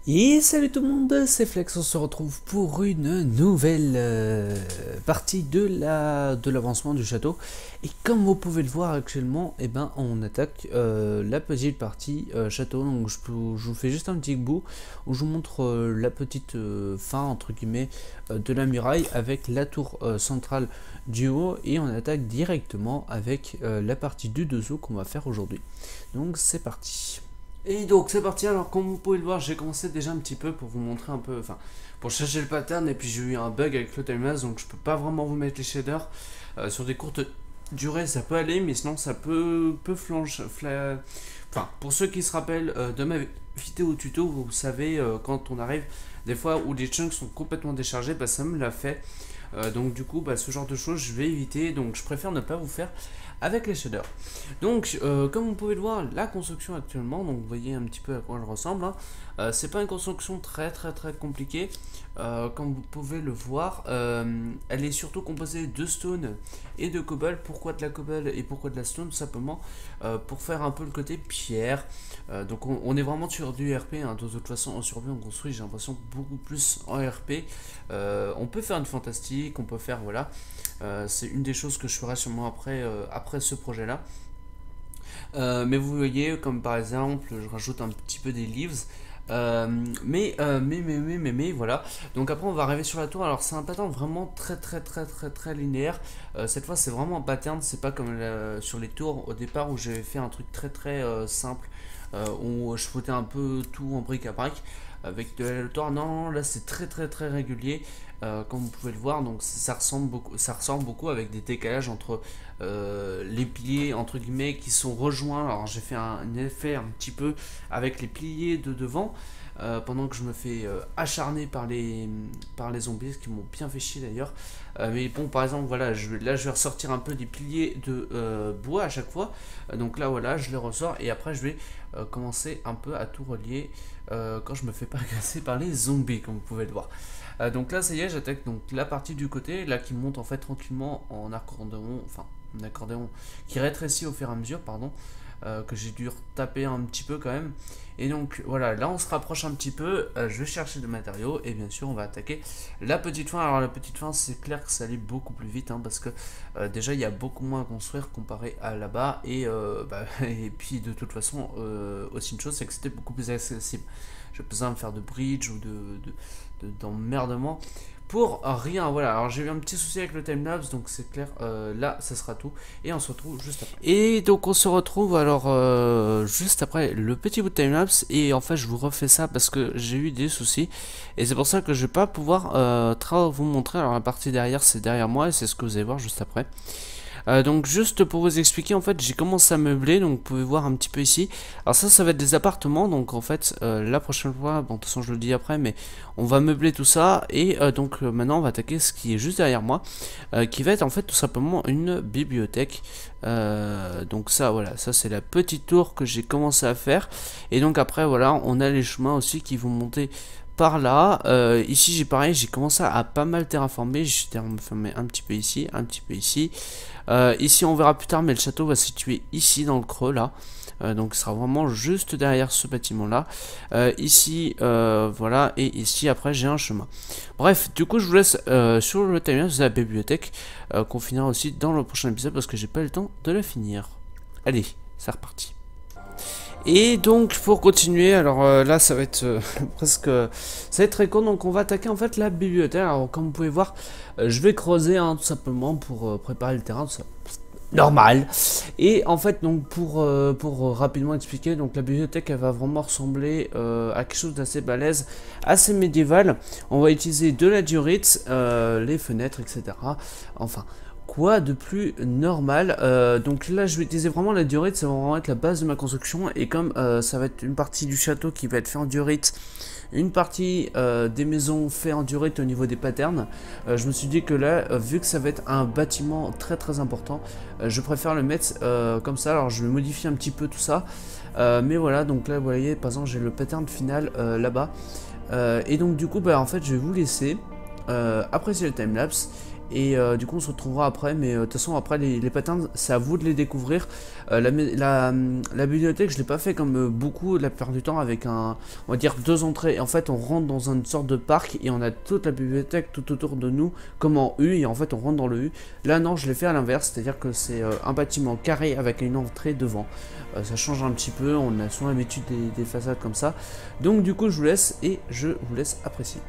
Et salut tout le monde, c'est Flex, on se retrouve pour une nouvelle partie de l'avancement du château. Et comme vous pouvez le voir actuellement, on attaque la petite partie château. Donc je vous fais juste un petit bout où je vous montre la petite fin entre guillemets de la muraille avec la tour centrale du haut. Et on attaque directement avec la partie du dessous qu'on va faire aujourd'hui. Donc c'est parti. Et donc c'est parti, alors comme vous pouvez le voir, j'ai commencé déjà un petit peu pour vous montrer un peu, enfin pour chercher le pattern, et puis j'ai eu un bug avec le timelapse, donc je peux pas vraiment vous mettre les shaders. Sur des courtes durées ça peut aller, mais sinon ça peut flancher. Enfin, pour ceux qui se rappellent de ma vidéo tuto, vous savez, quand on arrive des fois où les chunks sont complètement déchargés, bah, ça me l'a fait. Donc du coup, bah, ce genre de choses je vais éviter, donc je préfère ne pas vous faire avec les shaders. Donc comme vous pouvez le voir, la construction actuellement, donc vous voyez un petit peu à quoi elle ressemble, hein. C'est pas une construction très compliquée. Comme vous pouvez le voir, elle est surtout composée de stone et de cobble. Pourquoi de la cobble et pourquoi de la stone? Tout simplement pour faire un peu le côté pierre. Donc on est vraiment sur du RP, hein. De toute façon en survie on construit, j'ai l'impression, beaucoup plus en RP. On peut faire une fantastique, on peut faire, voilà. C'est une des choses que je ferai sûrement après ce projet là. Mais vous voyez, comme par exemple, je rajoute un petit peu des leaves. Mais voilà. Donc après on va arriver sur la tour. Alors c'est un pattern vraiment très linéaire. Cette fois c'est vraiment un pattern, c'est pas comme sur les tours au départ où j'avais fait un truc très simple, où je foutais un peu tout en brique à brac avec de la tour. Non, là c'est très régulier. Comme vous pouvez le voir, donc ça ressemble beaucoup avec des décalages entre les piliers entre guillemets qui sont rejoints. Alors j'ai fait un effet un petit peu avec les piliers de devant, pendant que je me fais acharner par les zombies qui m'ont bien fait chier d'ailleurs. Mais bon, par exemple, voilà, là je vais ressortir un peu des piliers de bois à chaque fois. Donc là voilà, je les ressors et après je vais commencer un peu à tout relier quand je me fais pas agresser par les zombies, comme vous pouvez le voir. Donc là ça y est, j'attaque donc la partie du côté là qui monte en fait tranquillement en accordéon, enfin un accordéon qui rétrécit au fur et à mesure, pardon, que j'ai dû taper un petit peu quand même. Et donc voilà, là on se rapproche un petit peu, je vais chercher des matériaux et bien sûr on va attaquer la petite fin. Alors la petite fin, c'est clair que ça allait beaucoup plus vite, hein, parce que déjà il y a beaucoup moins à construire comparé à là-bas, et, et puis de toute façon aussi une chose, c'est que c'était beaucoup plus accessible. J'ai besoin de faire de bridge ou d'emmerdement pour rien. Voilà, alors j'ai eu un petit souci avec le timelapse, donc c'est clair, là ça sera tout et on se retrouve juste après. Et donc on se retrouve alors juste après le petit bout de timelapse, et en fait je vous refais ça parce que j'ai eu des soucis et c'est pour ça que je vais pas pouvoir vous montrer. Alors la partie derrière, c'est derrière moi et c'est ce que vous allez voir juste après. Donc juste pour vous expliquer, en fait j'ai commencé à meubler, donc vous pouvez voir un petit peu ici. Alors ça va être des appartements, donc en fait la prochaine fois, bon de toute façon je le dis après, mais on va meubler tout ça. Et maintenant on va attaquer ce qui est juste derrière moi, qui va être en fait tout simplement une bibliothèque. Donc ça voilà, ça c'est la petite tour que j'ai commencé à faire. Et donc après voilà, on a les chemins aussi qui vont monter par là. Ici j'ai pareil, j'ai commencé à pas mal terraformer. J'ai terraformé un petit peu ici, un petit peu ici. Ici on verra plus tard, mais le château va se situer ici dans le creux là. Donc il sera vraiment juste derrière ce bâtiment là. Ici voilà, et ici après j'ai un chemin. Bref, du coup je vous laisse sur le timelapse de la bibliothèque, qu'on finira aussi dans le prochain épisode parce que j'ai pas eu le temps de la finir. Allez, c'est reparti. Et donc pour continuer, alors là ça va être presque, ça va être très court, donc on va attaquer en fait la bibliothèque. Alors comme vous pouvez voir, je vais creuser, hein, tout simplement pour préparer le terrain, tout ça. Normal. Et en fait donc pour rapidement expliquer, donc la bibliothèque elle va vraiment ressembler à quelque chose d'assez balèze, assez médiéval. On va utiliser de la diorite, les fenêtres, etc. Enfin, quoi de plus normal. Donc là je vais utiliser vraiment la diorite, ça va vraiment être la base de ma construction. Et comme ça va être une partie du château qui va être fait en diorite, une partie des maisons fait en diorite au niveau des patterns, je me suis dit que là, vu que ça va être un bâtiment très important, je préfère le mettre comme ça. Alors je vais modifier un petit peu tout ça, mais voilà, donc là vous voyez par exemple j'ai le pattern final là-bas, et donc du coup bah, en fait je vais vous laisser apprécier le timelapse. Et du coup on se retrouvera après, mais de toute façon après les patterns c'est à vous de les découvrir. La bibliothèque je l'ai pas fait comme beaucoup la plupart du temps avec on va dire deux entrées. En fait on rentre dans une sorte de parc et on a toute la bibliothèque tout autour de nous comme en U, et en fait on rentre dans le U. Là non, je l'ai fait à l'inverse, c'est à dire que c'est un bâtiment carré avec une entrée devant. Ça change un petit peu, on a souvent l'habitude des façades comme ça. Donc du coup je vous laisse et je vous laisse apprécier.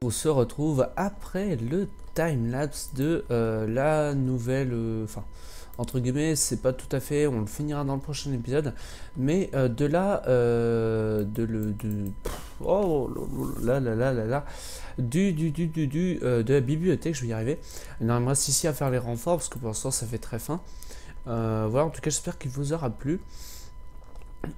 On se retrouve après le time-lapse de la nouvelle... Enfin, entre guillemets, c'est pas tout à fait, on le finira dans le prochain épisode, mais de là... oh là là là là là de la bibliothèque, je vais y arriver. Il en reste ici à faire les renforts, parce que pour l'instant ça fait très fin. Voilà, en tout cas j'espère qu'il vous aura plu.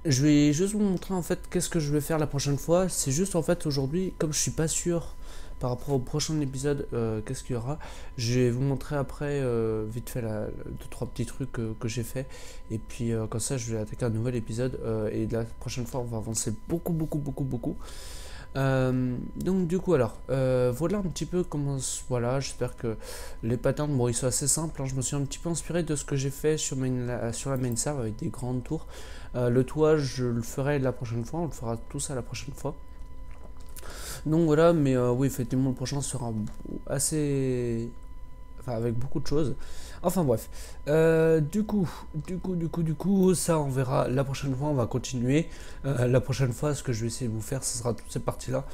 Je vais juste vous montrer en fait qu'est-ce que je vais faire la prochaine fois. C'est juste en fait aujourd'hui, comme je suis pas sûr par rapport au prochain épisode, qu'est-ce qu'il y aura, je vais vous montrer après vite fait deux trois petits trucs que j'ai fait, et puis comme ça je vais attaquer un nouvel épisode, et la prochaine fois on va avancer beaucoup. Donc du coup alors voilà un petit peu comment, voilà, j'espère que les patterns, bon ils sont assez simples, hein. Je me suis un petit peu inspiré de ce que j'ai fait sur la main serve avec des grandes tours. Le toit je le ferai la prochaine fois, on le fera tout ça la prochaine fois. Donc voilà, mais oui effectivement le prochain sera assez enfin avec beaucoup de choses. Enfin bref, du coup, ça on verra la prochaine fois, on va continuer. La prochaine fois, ce que je vais essayer de vous faire, ce sera toutes ces parties-là,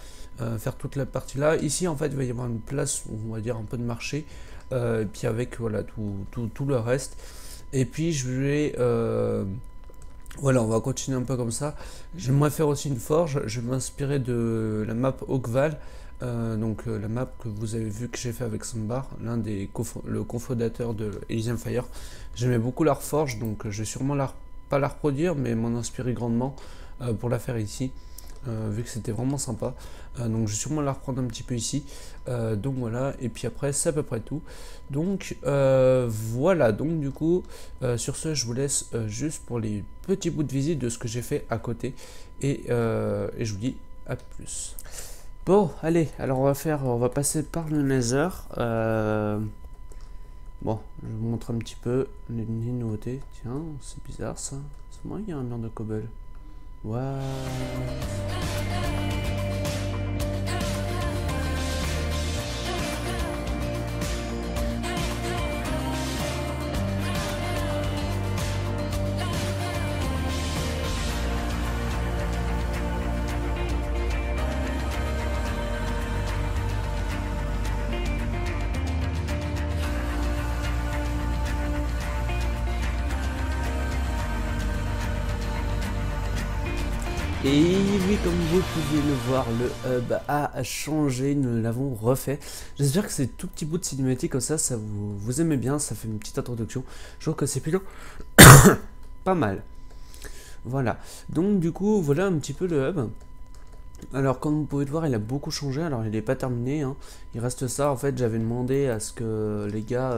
faire toute la partie là. Ici, en fait, il va y avoir une place où on va dire un peu de marché, et puis avec voilà tout le reste. Et puis je vais voilà, on va continuer un peu comme ça. J'aimerais faire aussi une forge. Je vais m'inspirer de la map Oakval. La map que vous avez vu que j'ai fait avec Sambar, le cofondateur de Elysium Fire. J'aimais beaucoup la reforge, donc je vais sûrement pas la reproduire, mais m'en inspirer grandement pour la faire ici. Vu que c'était vraiment sympa. Donc je vais sûrement la reprendre un petit peu ici. Donc voilà, et puis après c'est à peu près tout. Donc voilà, donc du coup, sur ce je vous laisse juste pour les petits bouts de visite de ce que j'ai fait à côté. Et je vous dis à plus. Bon, allez, alors on va passer par le Nether. Bon, je vous montre un petit peu les nouveautés. Tiens, c'est bizarre ça. C'est moi, il y a un mur de cobble. What? Et oui, comme vous pouvez le voir, le hub a changé, nous l'avons refait. J'espère que ces tout petits bouts de cinématique comme ça vous aimez bien, ça fait une petite introduction. Je trouve que c'est plutôt pas mal. Voilà, donc du coup, voilà un petit peu le hub. Alors comme vous pouvez le voir, il a beaucoup changé, alors il n'est pas terminé, hein. Il reste ça. En fait, j'avais demandé à ce que les gars,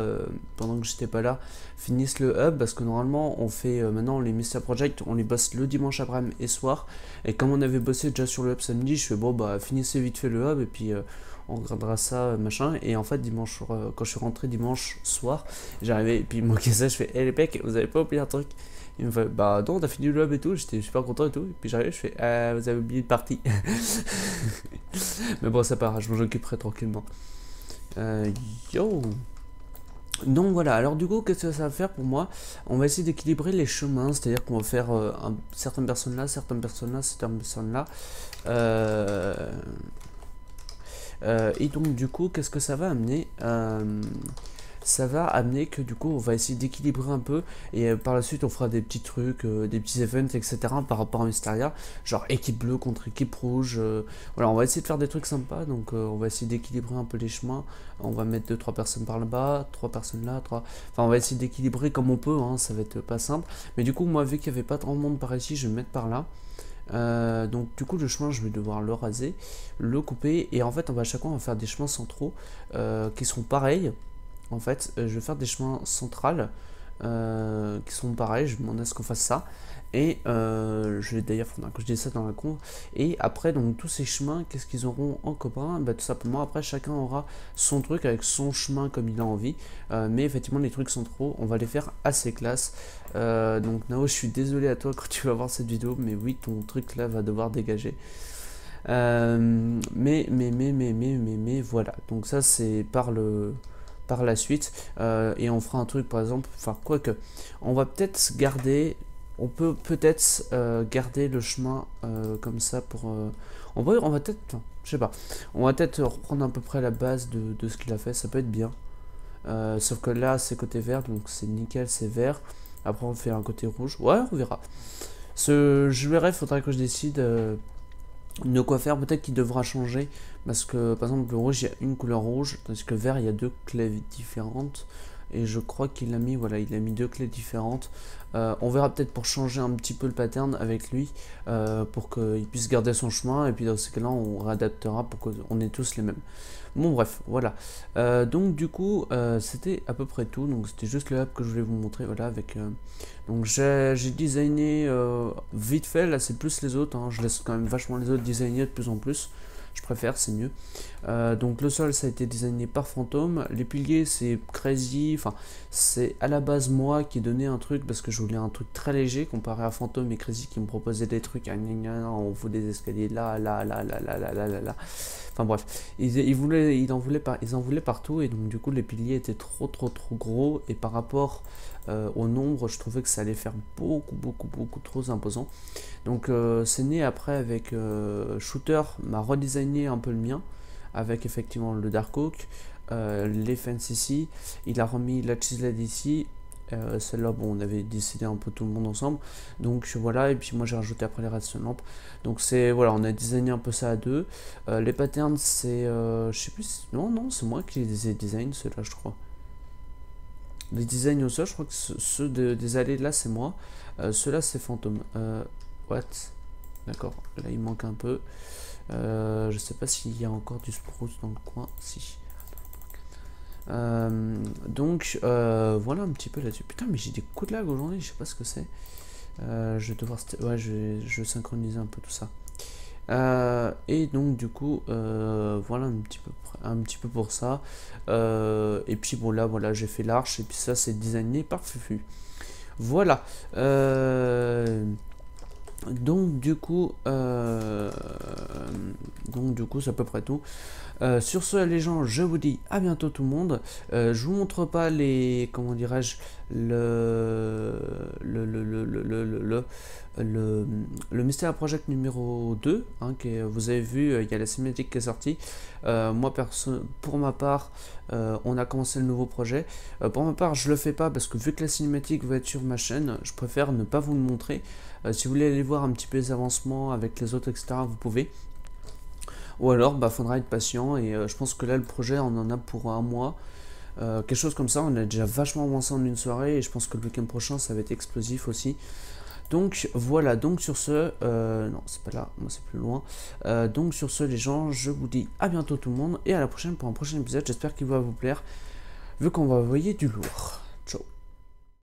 pendant que j'étais pas là, finissent le hub, parce que normalement on fait maintenant les Mystery Project, on les bosse le dimanche après-midi et soir, et comme on avait bossé déjà sur le hub samedi, je fais bon bah finissez vite fait le hub, et puis on regardera ça, machin. Et en fait dimanche, quand je suis rentré dimanche soir, j'arrivais, et puis moi qui ça, je fais, hé les pecs, vous avez pas oublié un truc? Il me fait, bah non, t'as fini le hub et tout, j'étais super content et tout. Et puis j'arrive, je fais, vous avez oublié une partie. Mais bon, ça part, je m'en occuperai tranquillement. Yo! Donc voilà, alors du coup, qu'est-ce que ça va faire pour moi? On va essayer d'équilibrer les chemins, c'est-à-dire qu'on va faire certaines personnes là, certaines personnes là, certaines personnes là. Et donc du coup, qu'est-ce que ça va amener? Ça va amener que du coup on va essayer d'équilibrer un peu, et par la suite on fera des petits trucs, des petits events, etc. par rapport à Mysteria, genre équipe bleue contre équipe rouge. Voilà, on va essayer de faire des trucs sympas, donc on va essayer d'équilibrer un peu les chemins. On va mettre 2-3 personnes par là-bas, 3 personnes là, 3. Enfin, on va essayer d'équilibrer comme on peut, hein, ça va être pas simple. Mais du coup, moi, vu qu'il n'y avait pas trop de monde par ici, je vais me mettre par là. Donc du coup le chemin je vais devoir le raser, le couper, et en fait on va à chaque fois on va faire des chemins centraux qui seront pareils. En fait, je vais faire des chemins centrales qui sont pareils. Je vais demander à ce qu'on fasse ça. Et je vais d'ailleurs, faudra que je dise ça dans la con. Et après, donc tous ces chemins, qu'est-ce qu'ils auront en commun? Bah, tout simplement, après, chacun aura son truc avec son chemin comme il a envie. Mais effectivement, les trucs centraux, on va les faire assez classe. Donc, Nao, je suis désolé à toi quand tu vas voir cette vidéo, mais oui, ton truc là va devoir dégager. Mais voilà. Donc, ça, c'est par la suite, et on fera un truc par exemple, enfin quoique on va peut-être garder, on peut peut-être garder le chemin comme ça pour on va peut-être, enfin, je sais pas, on va peut-être reprendre à peu près la base de ce qu'il a fait, ça peut être bien. Sauf que là c'est côté vert, donc c'est nickel, c'est vert. Après on fait un côté rouge, ouais, on verra. Je verrai, faudra que je décide de quoi faire. Peut-être qu'il devra changer, parce que par exemple le rouge il y a une couleur rouge, tandis que le vert il y a deux clés différentes, et je crois qu'il a mis, voilà, il a mis deux clés différentes. On verra peut-être pour changer un petit peu le pattern avec lui, pour qu'il puisse garder son chemin, et puis dans ce cas là on réadaptera pour qu'on ait tous les mêmes. Bon bref, voilà. Donc du coup c'était à peu près tout, donc c'était juste le hub que je voulais vous montrer, voilà, avec donc j'ai designé vite fait, là c'est plus les autres, hein. Je laisse quand même vachement les autres designer de plus en plus. je préfère, c'est mieux. Donc le sol ça a été designé par Fantôme, les piliers c'est Crazy, enfin c'est à la base moi qui ai donné un truc parce que je voulais un truc très léger comparé à Fantôme et Crazy qui me proposaient des trucs, on fout des escaliers là, là, là, là, là, là, là, là, là. Enfin bref, ils en voulaient partout et donc du coup les piliers étaient trop gros et par rapport au nombre je trouvais que ça allait faire beaucoup trop imposant. Donc c'est né après avec Shooter m'a redesigné un peu le mien avec effectivement le Dark Oak, les fences ici, il a remis la chiselette ici. Celle-là, bon, on avait décidé un peu tout le monde ensemble, donc voilà. Et puis moi j'ai rajouté après les redstone lamp. Donc c'est voilà, on a designé un peu ça à deux. Les patterns, c'est je sais plus, non, c'est moi qui les ai design ceux-là, je crois. Les designs au sol, je crois que ceux des allées là, c'est moi. Ceux-là, c'est Fantôme. What? D'accord, là il manque un peu. Je sais pas s'il y a encore du spruce dans le coin. Si. Donc voilà un petit peu là-dessus. Putain, mais j'ai des coups de lag aujourd'hui, je sais pas ce que c'est. Je vais devoir ouais, je vais synchroniser un peu tout ça. Et donc du coup voilà un petit peu pour ça. Et puis bon là voilà, j'ai fait l'arche et puis ça c'est designé par Fufu. Voilà. Donc du coup c'est à peu près tout. Sur ce les gens, je vous dis à bientôt tout le monde. Je vous montre pas les, comment dirais-je, le Mystery Project numéro 2 hein, que vous avez vu, il y a la cinématique qui est sortie. Moi pour ma part on a commencé le nouveau projet. Pour ma part je le fais pas parce que vu que la cinématique va être sur ma chaîne, je préfère ne pas vous le montrer. Si vous voulez aller voir un petit peu les avancements avec les autres etc, vous pouvez. Ou alors bah faudra être patient et je pense que là le projet on en a pour un mois. Quelque chose comme ça, on a déjà vachement avancé en une soirée et je pense que le week-end prochain ça va être explosif aussi. Donc voilà, donc sur ce, non c'est pas là, moi c'est plus loin. Donc sur ce les gens, je vous dis à bientôt tout le monde et à la prochaine pour un prochain épisode, j'espère qu'il va vous plaire vu qu'on va envoyer du lourd.